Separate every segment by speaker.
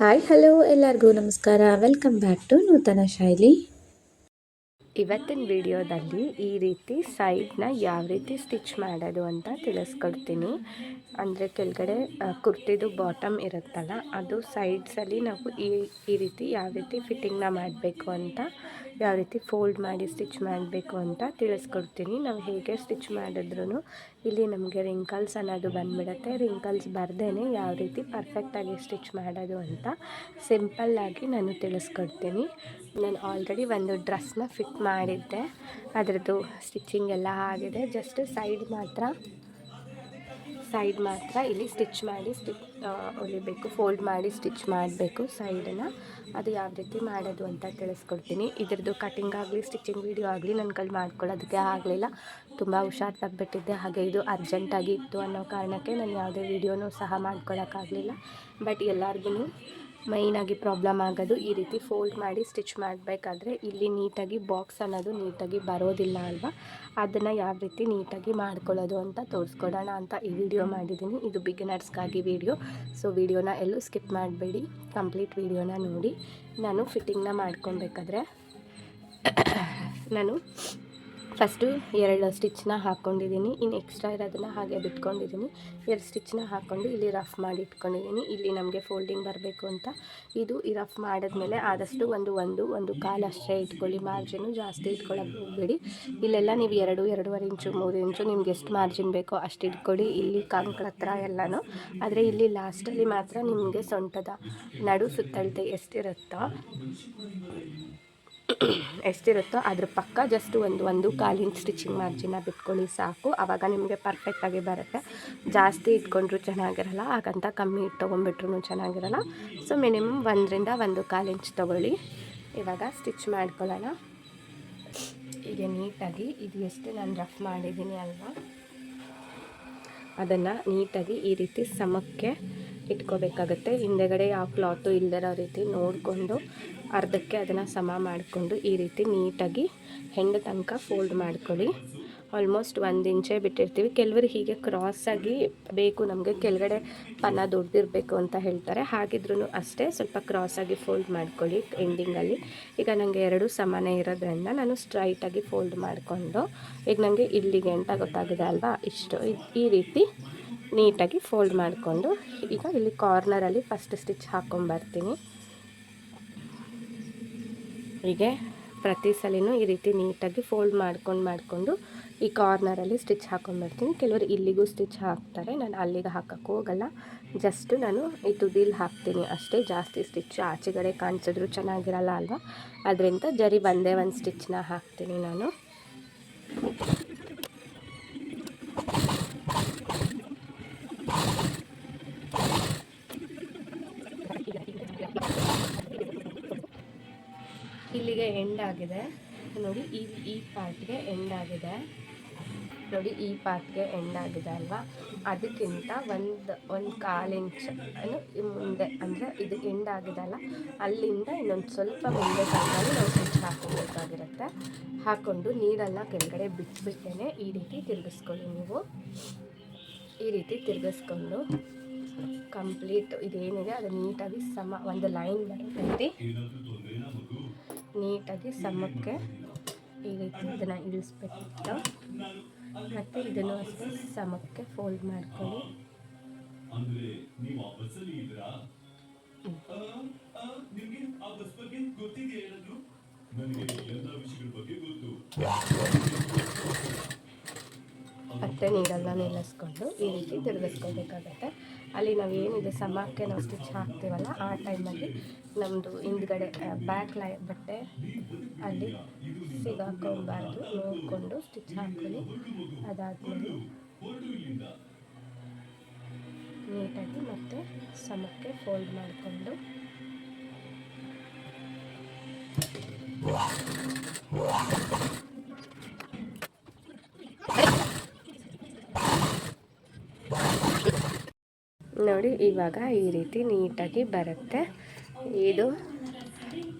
Speaker 1: Hi hello ಎಲ್ಲರಿಗೂ ನಮಸ್ಕಾರ. Welcome back to ನೂತನ ಶೈಲಿ. ಇವತ್ತಿನ ವಿಡಿಯೋದಲ್ಲಿ ಈ ರೀತಿ ಸೈಡ್ನ ಯಾವ ರೀತಿ ಸ್ಟಿಚ್ ಮಾಡೋದು ಅಂತ ತಿಳಿಸ್ಕೊಡ್ತೀನಿ. ಅಂದರೆ ಕೆಳಗಡೆ ಕುರ್ತಿದು ಬಾಟಮ್ ಇರುತ್ತಲ್ಲ, ಅದು ಸೈಡ್ಸಲ್ಲಿ ನಾವು ಈ ರೀತಿ ಯಾವ ರೀತಿ ಫಿಟ್ಟಿಂಗ್ನ ಮಾಡಬೇಕು ಅಂತ, ಯಾವ ರೀತಿ ಫೋಲ್ಡ್ ಮಾಡಿ ಸ್ಟಿಚ್ ಮಾಡಬೇಕು ಅಂತ ತಿಳಿಸ್ಕೊಡ್ತೀನಿ. ನಾವು ಹೇಗೆ ಸ್ಟಿಚ್ ಮಾಡಿದ್ರೂ ಇಲ್ಲಿ ನಮಗೆ ರಿಂಕಲ್ಸ್ ಅನ್ನೋದು ಬಂದುಬಿಡುತ್ತೆ. ರಿಂಕಲ್ಸ್ ಬರ್ದೇ ಯಾವ ರೀತಿ ಪರ್ಫೆಕ್ಟಾಗಿ ಸ್ಟಿಚ್ ಮಾಡೋದು ಅಂತ ಸಿಂಪಲ್ಲಾಗಿ ನಾನು ತಿಳಿಸ್ಕೊಡ್ತೀನಿ. ನಾನು ಆಲ್ರೆಡಿ ಒಂದು ಡ್ರೆಸ್ನ ಫಿಟ್ ಮಾಡಿದ್ದೆ, ಅದರದ್ದು ಸ್ಟಿಚಿಂಗ್ ಎಲ್ಲ ಆಗಿದೆ. ಜಸ್ಟ್ ಸೈಡ್ ಮಾತ್ರ ಇಲ್ಲಿ ಸ್ಟಿಚ್ ಮಾಡಿ ಹೊಲಿಬೇಕು, ಫೋಲ್ಡ್ ಮಾಡಿ ಸ್ಟಿಚ್ ಮಾಡಬೇಕು ಸೈಡನ್ನು. ಅದು ಯಾವ ರೀತಿ ಮಾಡೋದು ಅಂತ ತಿಳಿಸ್ಕೊಡ್ತೀನಿ. ಇದ್ರದ್ದು ಕಟಿಂಗ್ ಆಗಲಿ ಸ್ಟಿಚಿಂಗ್ ವಿಡಿಯೋ ಆಗಲಿ ನನ್ನ ಕೈಲಿ ಮಾಡ್ಕೊಳ್ಳೋದಕ್ಕೆ ಆಗಲಿಲ್ಲ, ತುಂಬ ಹುಷಾರು ತಗ್ಬಿಟ್ಟಿದ್ದೆ. ಹಾಗೆ ಇದು ಅರ್ಜೆಂಟಾಗಿ ಇತ್ತು ಅನ್ನೋ ಕಾರಣಕ್ಕೆ ನಾನು ಯಾವುದೇ ವೀಡಿಯೋನೂ ಸಹ ಮಾಡ್ಕೊಳ್ಳೋಕ್ಕಾಗಲಿಲ್ಲ. ಬಟ್ ಎಲ್ಲರಿಗೂ ಮೈನಾಗಿ ಪ್ರಾಬ್ಲಮ್ ಆಗೋದು ಈ ರೀತಿ ಫೋಲ್ಡ್ ಮಾಡಿ ಸ್ಟಿಚ್ ಮಾಡಬೇಕಾದ್ರೆ ಇಲ್ಲಿ ನೀಟಾಗಿ ಬಾಕ್ಸ್ ಅನ್ನೋದು ನೀಟಾಗಿ ಬರೋದಿಲ್ಲ ಅಲ್ವಾ. ಅದನ್ನು ಯಾವ ರೀತಿ ನೀಟಾಗಿ ಮಾಡ್ಕೊಳ್ಳೋದು ಅಂತ ತೋರಿಸ್ಕೊಡೋಣ ಅಂತ ಈ ವಿಡಿಯೋ ಮಾಡಿದ್ದೀನಿ. ಇದು ಬಿಗಿನರ್ಸ್ಗಾಗಿ ವಿಡಿಯೋ, ಸೊ ವಿಡಿಯೋನ ಎಲ್ಲೂ ಸ್ಕಿಪ್ ಮಾಡಬೇಡಿ, ಕಂಪ್ಲೀಟ್ ವಿಡಿಯೋನ ನೋಡಿ. ನಾನು ಫಿಟ್ಟಿಂಗ್ನ ಮಾಡ್ಕೊಬೇಕಾದ್ರೆ ನಾನು ಫಸ್ಟು 2 ಸ್ಟಿಚ್ನ ಹಾಕ್ಕೊಂಡಿದ್ದೀನಿ, ಇನ್ನು ಎಕ್ಸ್ಟ್ರಾ ಇರೋದನ್ನು ಹಾಗೆ ಬಿಟ್ಕೊಂಡಿದ್ದೀನಿ. 2 ಸ್ಟಿಚ್ನ ಹಾಕ್ಕೊಂಡು ಇಲ್ಲಿ ರಫ್ ಮಾಡಿ ಇಟ್ಕೊಂಡಿದ್ದೀನಿ. ಇಲ್ಲಿ ನಮಗೆ ಫೋಲ್ಡಿಂಗ್ ಬರಬೇಕು ಅಂತ ಇದು ಈ ರಫ್ ಮಾಡಿದ್ಮೇಲೆ ಆದಷ್ಟು ಒಂದು ಕಾಲು ಅಷ್ಟೇ ಇಟ್ಕೊಳ್ಳಿ, ಮಾರ್ಜಿನು ಜಾಸ್ತಿ ಇಟ್ಕೊಳ್ಳೋಕೆ ಹೋಗಬೇಡಿ. ಇಲ್ಲೆಲ್ಲ ನೀವು 2-2.5 ಇಂಚು 3 ಇಂಚು ನಿಮ್ಗೆ ಎಷ್ಟು ಮಾರ್ಜಿನ್ ಬೇಕೋ ಅಷ್ಟು ಇಟ್ಕೊಳ್ಳಿ, ಇಲ್ಲಿ ಕಂಕ್ಳ ಹತ್ರ ಎಲ್ಲನೂ. ಆದರೆ ಇಲ್ಲಿ ಲಾಸ್ಟಲ್ಲಿ ಮಾತ್ರ ನಿಮಗೆ ಸೊಂಟದ ನಡು ಸುತ್ತಳತೆ ಎಷ್ಟಿರುತ್ತೋ ಅದ್ರ ಪಕ್ಕ ಜಸ್ಟ್ ಒಂದು ಕಾಲು ಇಂಚ್ ಸ್ಟಿಚಿಂಗ್ ಮಾರ್ಜಿನ ಬಿಟ್ಕೊಳ್ಳಿ ಸಾಕು. ಆವಾಗ ನಿಮಗೆ ಪರ್ಫೆಕ್ಟಾಗಿ ಬರುತ್ತೆ. ಜಾಸ್ತಿ ಇಟ್ಕೊಂಡ್ರೂ ಚೆನ್ನಾಗಿರಲ್ಲ, ಹಾಗಂತ ಕಮ್ಮಿ ತೊಗೊಂಡ್ಬಿಟ್ರೂ ಚೆನ್ನಾಗಿರಲ್ಲ. ಸೊ ಮಿನಿಮಮ್ 1-1.25 ಇಂಚ್ ತೊಗೊಳ್ಳಿ. ಇವಾಗ ಸ್ಟಿಚ್ ಮಾಡ್ಕೊಳ್ಳೋಣ. ಈಗ ನೀಟಾಗಿ ಇದು ಎಷ್ಟು ನಾನು ರಫ್ ಮಾಡಿದ್ದೀನಿ ಅಲ್ವಾ, ಅದನ್ನು ನೀಟಾಗಿ ಈ ರೀತಿ ಸಮಕ್ಕೆ ಇಟ್ಕೋಬೇಕಾಗತ್ತೆ. ಹಿಂದೆಗಡೆ ಯಾವ ಕ್ಲಾತು ಇಲ್ಲದಿರೋ ರೀತಿ ನೋಡಿಕೊಂಡು ಅರ್ಧಕ್ಕೆ ಅದನ್ನು ಸಮ ಮಾಡಿಕೊಂಡು ಈ ರೀತಿ ನೀಟಾಗಿ ಹೆಂಡು ತನಕ ಫೋಲ್ಡ್ ಮಾಡ್ಕೊಳ್ಳಿ. ಆಲ್ಮೋಸ್ಟ್ 1 ಇಂಚೇ ಬಿಟ್ಟಿರ್ತೀವಿ. ಕೆಲವರು ಹೀಗೆ ಕ್ರಾಸಾಗಿ ಬೇಕು ನಮಗೆ ಕೆಳಗಡೆ ಪನ್ನ ದೊಡ್ಡದಿರಬೇಕು ಅಂತ ಹೇಳ್ತಾರೆ, ಹಾಗಿದ್ರೂ ಅಷ್ಟೇ ಸ್ವಲ್ಪ ಕ್ರಾಸಾಗಿ ಫೋಲ್ಡ್ ಮಾಡ್ಕೊಳ್ಳಿ ಎಂಡಿಂಗಲ್ಲಿ. ಈಗ ನನಗೆ 2 ಸಮಾನ ಇರೋದ್ರಿಂದ ನಾನು ಸ್ಟ್ರೈಟಾಗಿ ಫೋಲ್ಡ್ ಮಾಡಿಕೊಂಡು, ಈಗ ನನಗೆ ಇಲ್ಲಿಗೆ ಅಂತ ಗೊತ್ತಾಗಿದೆ ಅಲ್ವಾ, ಇಷ್ಟು ಈ ರೀತಿ ನೀಟಾಗಿ ಫೋಲ್ಡ್ ಮಾಡಿಕೊಂಡು ಈಗ ಇಲ್ಲಿ ಕಾರ್ನರಲ್ಲಿ ಫಸ್ಟ್ ಸ್ಟಿಚ್ ಹಾಕ್ಕೊಂಬರ್ತೀನಿ. ಹೀಗೆ ಪ್ರತಿ ಸಲಿನೂ ಈ ರೀತಿ ನೀಟಾಗಿ ಫೋಲ್ಡ್ ಮಾಡಿಕೊಂಡು ಈ ಕಾರ್ನರಲ್ಲಿ ಸ್ಟಿಚ್ ಹಾಕ್ಕೊಂಬರ್ತೀನಿ. ಕೆಲವರು ಇಲ್ಲಿಗೂ ಸ್ಟಿಚ್ ಹಾಕ್ತಾರೆ, ನಾನು ಅಲ್ಲಿಗೆ ಹಾಕೋಕ್ಕೆ ಹೋಗಲ್ಲ, ಜಸ್ಟ್ ನಾನು ಈ ತುದಿಲಿ ಹಾಕ್ತೀನಿ ಅಷ್ಟೇ. ಜಾಸ್ತಿ ಸ್ಟಿಚ್ ಆಚೆಗಡೆ ಕಾಣಿಸಿದ್ರು ಚೆನ್ನಾಗಿರಲ್ಲ ಅಲ್ವಾ, ಅದರಿಂದ ಒಂದೇ ಒಂದು ಸ್ಟಿಚ್ನ ಹಾಕ್ತೀನಿ ನಾನು. ಇಲ್ಲಿಗೆ ಎಂಡ್ ಆಗಿದೆ ನೋಡಿ, ಈ ಪಾರ್ಟ್ಗೆ ಎಂಡ್ ಆಗಿದೆ ನೋಡಿ, ಈ ಪಾರ್ಟ್ಗೆ ಎಂಡ್ ಆಗಿದೆ ಅಲ್ವಾ. ಅದಕ್ಕಿಂತ ಒಂದು ಕಾಲು ಇಂಚ್ ಮುಂದೆ, ಅಂದರೆ ಇದು ಎಂಡ್ ಆಗಿದೆ ಅಲ್ಲ, ಅಲ್ಲಿಂದ ಇನ್ನೊಂದು ಸ್ವಲ್ಪ ಮುಂದೆ ತನಕ ನಾವು ಸ್ಟಿಚ್ ಹಾಕೋಬೇಕಾಗಿರುತ್ತೆ. ಹಾಕ್ಕೊಂಡು ನೀರನ್ನು ಕೆಳಗಡೆ ಬಿಟ್ಬಿಟ್ಟೇ ಈ ರೀತಿ ತಿರುಗಿಸ್ಕೊಳ್ಳಿ. ನೀವು ಈ ರೀತಿ ತಿರುಗಿಸ್ಕೊಂಡು ಕಂಪ್ಲೀಟ್ ಇದೇನಿದೆ ಅದು ನೀಟಾಗಿ ಒಂದು ಲೈನ್ ಬರುತ್ತೆ, ನೀಟಾಗಿ ಸಮಕ್ಕೆ ಈ ರೀತಿ ಇದನ್ನು ಇಳಿಸ್ಬಿಟ್ಟು ಮತ್ತು ಇದನ್ನು ಅಷ್ಟೇ ಸಮಕ್ಕೆ ಫೋಲ್ಡ್ ಮಾಡ್ಕೊಳ್ಳಿ. ಮತ್ತೆ ನೀರೆಲ್ಲ ನಿಲ್ಲಿಸ್ಕೊಂಡು ಈ ರೀತಿ ತಿರುಗಿಸ್ಕೋಬೇಕಾಗತ್ತೆ. ಅಲ್ಲಿ ನಾವೇನಿದೆ ಸಮಕ್ಕೆ ನಾವು ಸ್ಟಿಚ್ ಹಾಕ್ತೀವಲ್ಲ, ಆ ಟೈಮಲ್ಲಿ ನಮ್ಮದು ಹಿಂದ್ಗಡೆ ಬ್ಯಾಕ್ ಬಟ್ಟೆ ಅಲ್ಲಿ ಸಿಗಾಕೊಂಬಾರ್ದು ನೋಡಿಕೊಂಡು ಸ್ಟಿಚ್ ಹಾಕ್ಕೊಳ್ಳಿ. ಅದಾದಮೇಲೆ ನೀಟಾಗಿ ಮತ್ತೆ ಸಮಕ್ಕೆ ಫೋಲ್ಡ್ ಮಾಡಿಕೊಂಡು ನೋಡಿ, ಇವಾಗ ಈ ರೀತಿ ನೀಟಾಗಿ ಬರುತ್ತೆ. ಇದು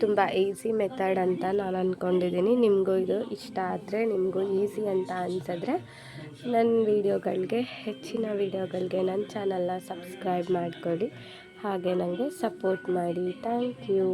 Speaker 1: ತುಂಬ ಈಸಿ ಮೆಥಡ್ ಅಂತ ನಾನು ಅಂದ್ಕೊಂಡಿದ್ದೀನಿ. ನಿಮಗೂ ಇದು ಇಷ್ಟ ಆದರೆ, ನಿಮಗೂ ಈಸಿ ಅಂತ ಅನಿಸಿದ್ರೆ ನನ್ನ ವೀಡಿಯೋಗಳಿಗೆ, ಹೆಚ್ಚಿನ ವೀಡಿಯೋಗಳಿಗೆ ನನ್ನ ಚಾನಲ್ನ ಸಬ್ಸ್ಕ್ರೈಬ್ ಮಾಡ್ಕೊಳ್ಳಿ. ಹಾಗೆ ನನಗೆ ಸಪೋರ್ಟ್ ಮಾಡಿ. Thank you.